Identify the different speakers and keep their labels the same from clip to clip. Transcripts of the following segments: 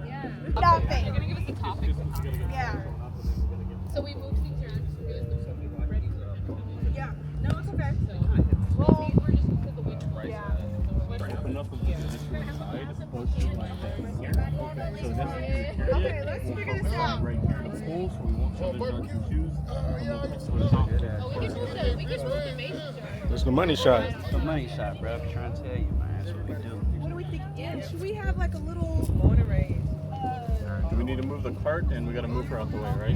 Speaker 1: Yeah.
Speaker 2: Nothing.
Speaker 1: You're gonna give us the topics.
Speaker 2: Yeah.
Speaker 1: So we moved things around to realize there's something ready.
Speaker 2: Yeah. No, it's okay.
Speaker 1: Well, we're just to the winter.
Speaker 2: Yeah.
Speaker 3: Open up a little bit inside, close to like that. Okay, so this
Speaker 2: Okay, let's figure this out.
Speaker 3: right here in the pool, so we won't shove it down your shoes.
Speaker 1: Oh, we can move the mason jar.
Speaker 4: It's the money shot.
Speaker 5: It's the money shot, bro. I'm trying to tell you, man. That's what we do.
Speaker 2: What do we think? Yeah, should we have like a little motorize?
Speaker 3: Do we need to move the cart and we gotta move her out the way, right?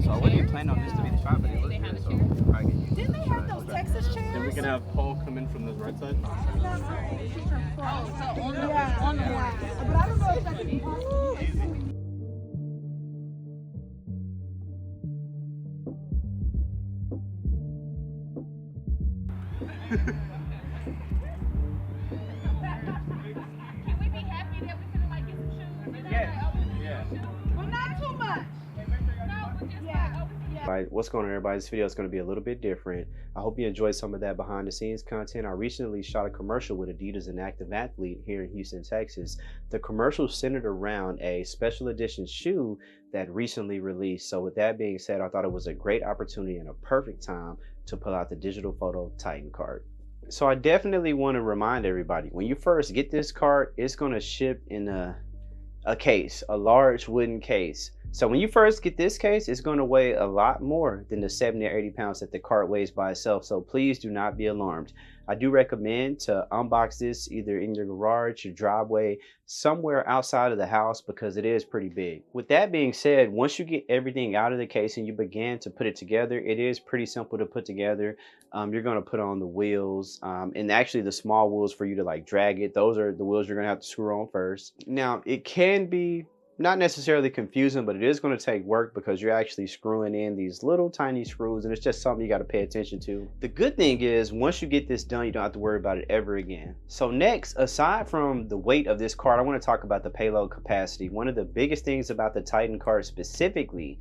Speaker 5: So I wasn't even planning on this to be the shot, but it looks good, so we'll probably get used
Speaker 2: Didn't they have those Texas chairs?
Speaker 3: And we can have Paul come in from the right side.
Speaker 2: Yeah. But I don't know if that can be possible.
Speaker 1: Can we be happy that we can like get some shoes?
Speaker 3: Yeah.
Speaker 2: Well, not too much.
Speaker 1: No, we're just
Speaker 2: Yeah.
Speaker 6: Right, what's going on, everybody? This video is going to be a little bit different. I hope you enjoyed some of that behind the scenes content. I recently shot a commercial with Adidas and Active Athlete here in Houston, Texas. The commercial centered around a special edition shoe that recently released. So with that being said, I thought it was a great opportunity and a perfect time to pull out the digital photo Titan cart. So I definitely want to remind everybody, when you first get this cart, it's going to ship in a case, a large wooden case. So when you first get this case, it's going to weigh a lot more than the 70 or 80 pounds that the cart weighs by itself. So please do not be alarmed. I do recommend to unbox this either in your garage, your driveway, somewhere outside of the house, because it is pretty big. With that being said, once you get everything out of the case and you begin to put it together, it is pretty simple to put together. You're going to put on the wheels and actually the small wheels for you to like drag it. Those are the wheels you're going to have to screw on first. Now, it can be not necessarily confusing, but it is going to take work because you're actually screwing in these little tiny screws, and it's just something you got to pay attention to. The good thing is once you get this done, you don't have to worry about it ever again. So next, aside from the weight of this cart, I want to talk about the payload capacity. One of the biggest things about the Titan cart specifically,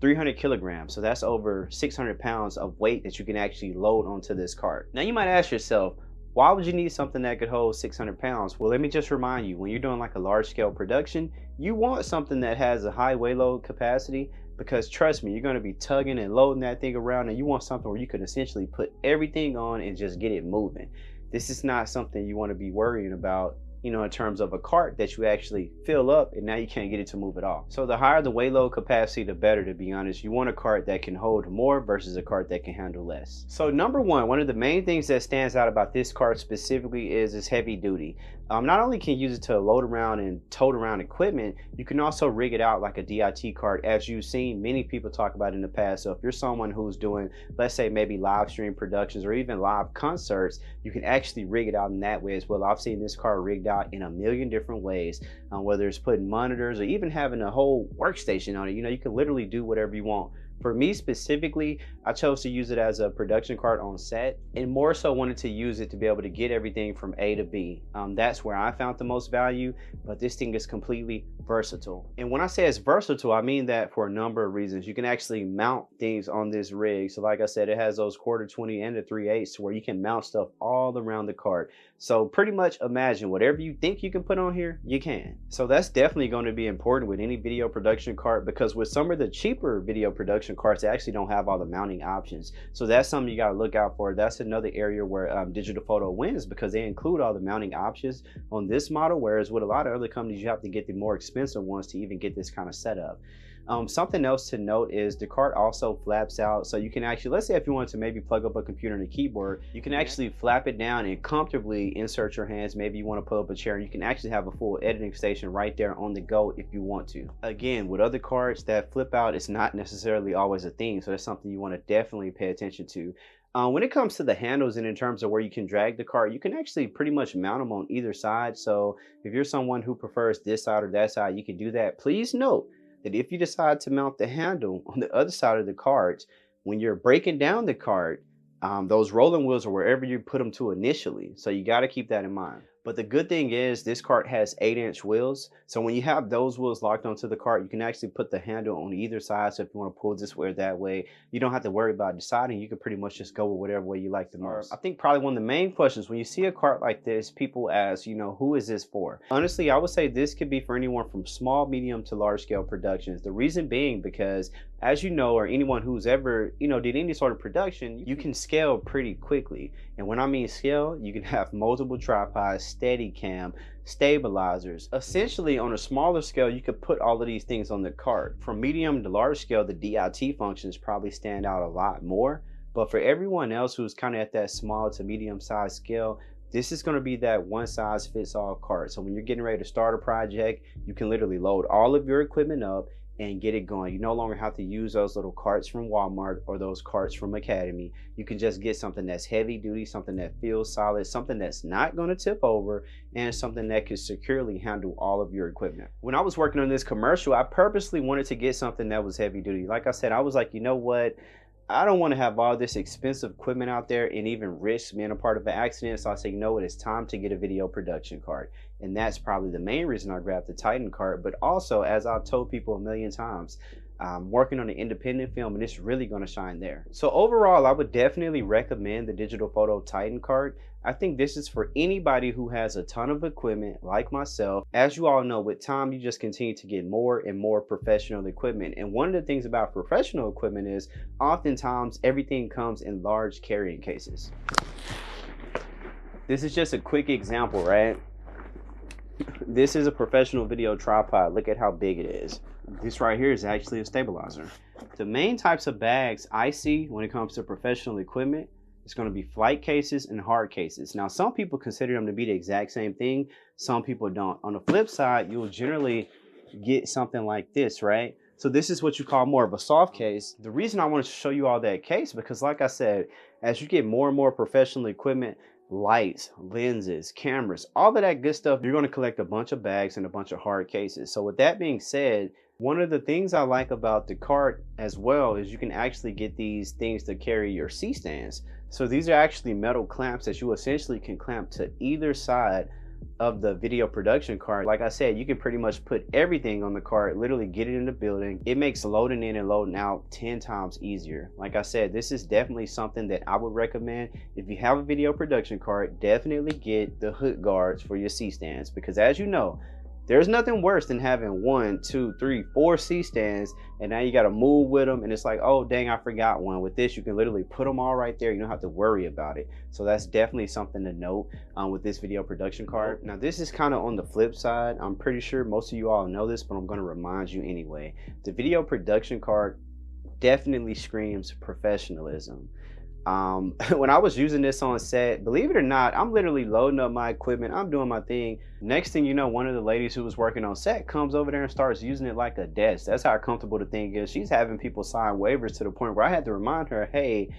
Speaker 6: 300 kilograms. So that's over 600 pounds of weight that you can actually load onto this cart. Now you might ask yourself, why would you need something that could hold 600 pounds? Well, let me just remind you, when you're doing like a large scale production, you want something that has a high weight load capacity, because trust me, you're going to be tugging and loading that thing around, and you want something where you can essentially put everything on and just get it moving. This is not something you want to be worrying about, you know, in terms of a cart that you actually fill up and now you can't get it to move at all. So the higher the weight load capacity, the better, to be honest. You want a cart that can hold more versus a cart that can handle less. So number one of the main things that stands out about this cart specifically is its heavy duty. Not only can you use it to load around and tote around equipment, you can also rig it out like a DIT cart, as you've seen many people talk about in the past. So if you're someone who's doing, let's say, maybe live stream productions or even live concerts, you can actually rig it out in that way as well. I've seen this cart rigged out in a million different ways, whether it's putting monitors or even having a whole workstation on it. You know, you can literally do whatever you want. For me specifically, I chose to use it as a production cart on set, and more so wanted to use it to be able to get everything from A to B. That's where I found the most value, but this thing is completely versatile. And when I say it's versatile, I mean that for a number of reasons. You can actually mount things on this rig. So like I said, it has those 1/4 and the 3/8 where you can mount stuff all around the cart. So pretty much imagine whatever you think you can put on here, you can. So that's definitely going to be important with any video production cart, because with some of the cheaper video production carts, they actually don't have all the mounting options. So that's something you got to look out for. That's another area where Digital Photo wins, because they include all the mounting options on this model, whereas with a lot of other companies, you have to get the more expensive ones to even get this kind of setup. Something else to note is the cart also flaps out, so you can actually, let's say if you wanted to maybe plug up a computer and a keyboard, you can actually flap it down and comfortably insert your hands. Maybe you want to pull up a chair, and you can actually have a full editing station right there on the go if you want to. Again, with other carts, that flip out is not necessarily always a thing, so that's something you want to definitely pay attention to. When it comes to the handles and in terms of where you can drag the cart, you can actually pretty much mount them on either side. So if you're someone who prefers this side or that side, you can do that. Please note that if you decide to mount the handle on the other side of the cart, when you're breaking down the cart, those rolling wheels are wherever you put them to initially. So you got to keep that in mind. But the good thing is this cart has 8-inch wheels. So when you have those wheels locked onto the cart, you can actually put the handle on either side. So if you want to pull this way or that way, you don't have to worry about deciding. You can pretty much just go with whatever way you like the most. I think probably one of the main questions when you see a cart like this, people ask, you know, who is this for? Honestly, I would say this could be for anyone from small, medium to large scale productions. The reason being because, as you know, or anyone who's ever, you know, did any sort of production, you can scale pretty quickly. And when I mean scale, you can have multiple tripods, steady cam, stabilizers. Essentially, on a smaller scale, you could put all of these things on the cart. From medium to large scale, the DIT functions probably stand out a lot more. But for everyone else who's kind of at that small to medium size scale, this is going to be that one size fits all cart. So when you're getting ready to start a project, you can literally load all of your equipment up and get it going. You no longer have to use those little carts from Walmart or those carts from Academy. You can just get something that's heavy duty, something that feels solid, something that's not going to tip over, and something that can securely handle all of your equipment. When I was working on this commercial, I purposely wanted to get something that was heavy duty. Like I said, I was like, you know what? I don't want to have all this expensive equipment out there and even risk being a part of an accident. So I said, you know what, it's time to get a video production cart. And that's probably the main reason I grabbed the Titan cart. But also, as I've told people a million times, I'm working on an independent film and it's really going to shine there. So overall, I would definitely recommend the Digital Photo Titan cart. I think this is for anybody who has a ton of equipment like myself. As you all know, with time, you just continue to get more and more professional equipment. And one of the things about professional equipment is oftentimes everything comes in large carrying cases. This is just a quick example, right? This is a professional video tripod. Look at how big it is. This right here is actually a stabilizer. The main types of bags I see when it comes to professional equipment, it's going to be flight cases and hard cases. Now, some people consider them to be the exact same thing. Some people don't. On the flip side, you'll generally get something like this, right? So this is what you call more of a soft case. The reason I wanted to show you all that case, because like I said, as you get more and more professional equipment, lights, lenses, cameras, all of that good stuff, you're going to collect a bunch of bags and a bunch of hard cases. So with that being said, one of the things I like about the cart as well is you can actually get these things to carry your C-stands. So these are actually metal clamps that you essentially can clamp to either side of the video production cart. Like I said, you can pretty much put everything on the cart, literally get it in the building. It makes loading in and loading out 10 times easier. Like I said, this is definitely something that I would recommend. If you have a video production cart, definitely get the hook guards for your C-stands, because as you know, there's nothing worse than having 1, 2, 3, 4 C-stands and now you got to move with them and it's like, oh dang, I forgot one. With this, you can literally put them all right there. You don't have to worry about it. So that's definitely something to note with this video production cart. Now this is kind of on the flip side. I'm pretty sure most of you all know this, but I'm going to remind you anyway. The video production cart definitely screams professionalism. When I was using this on set, believe it or not, I'm literally loading up my equipment, I'm doing my thing. Next thing you know, one of the ladies who was working on set comes over there and starts using it like a desk. That's how comfortable the thing is. She's having people sign waivers to the point where I had to remind her, hey,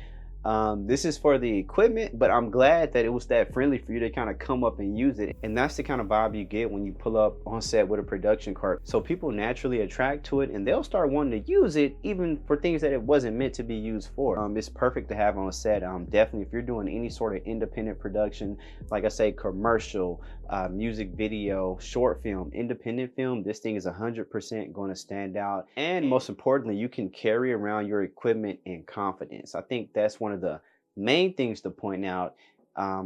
Speaker 6: this is for the equipment, but I'm glad that it was that friendly for you to kind of come up and use it. And that's the kind of vibe you get when you pull up on set with a production cart. So people naturally attract to it and they'll start wanting to use it even for things that it wasn't meant to be used for. It's perfect to have on set. Definitely if you're doing any sort of independent production, like I say, commercial, music video, short film, independent film, this thing is 100% going to stand out. And most importantly, you can carry around your equipment in confidence. I think that's one of the main things to point out,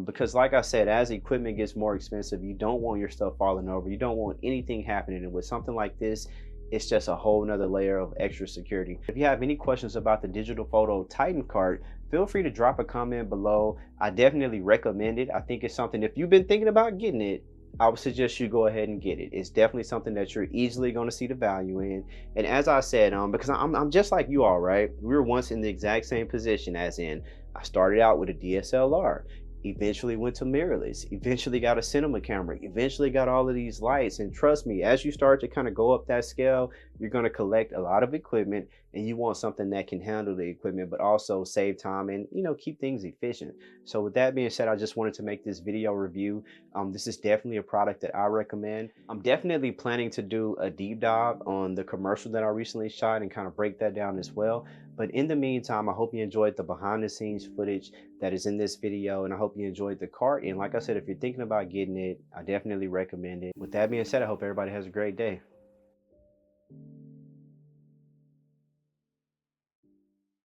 Speaker 6: because like I said, as equipment gets more expensive, you don't want your stuff falling over. You don't want anything happening. And with something like this, it's just a whole nother layer of extra security. If you have any questions about the Digital Photo Titan cart, feel free to drop a comment below. I definitely recommend it. I think it's something, if you've been thinking about getting it, I would suggest you go ahead and get it. It's definitely something that you're easily going to see the value in. And as I said, because I'm just like you all, right? We were once in the exact same position, as in I started out with a DSLR, eventually went to mirrorless, eventually got a cinema camera, eventually got all of these lights. And trust me, as you start to kind of go up that scale, you're going to collect a lot of equipment and you want something that can handle the equipment but also save time and, you know, keep things efficient. So with that being said, I just wanted to make this video review. This is definitely a product that I recommend. I'm definitely planning to do a deep dive on the commercial that I recently shot and kind of break that down as well. But in the meantime, I hope you enjoyed the behind the scenes footage that is in this video, and I hope you enjoyed the cart. And like I said, if you're thinking about getting it, I definitely recommend it. With that being said, I hope everybody has a great day.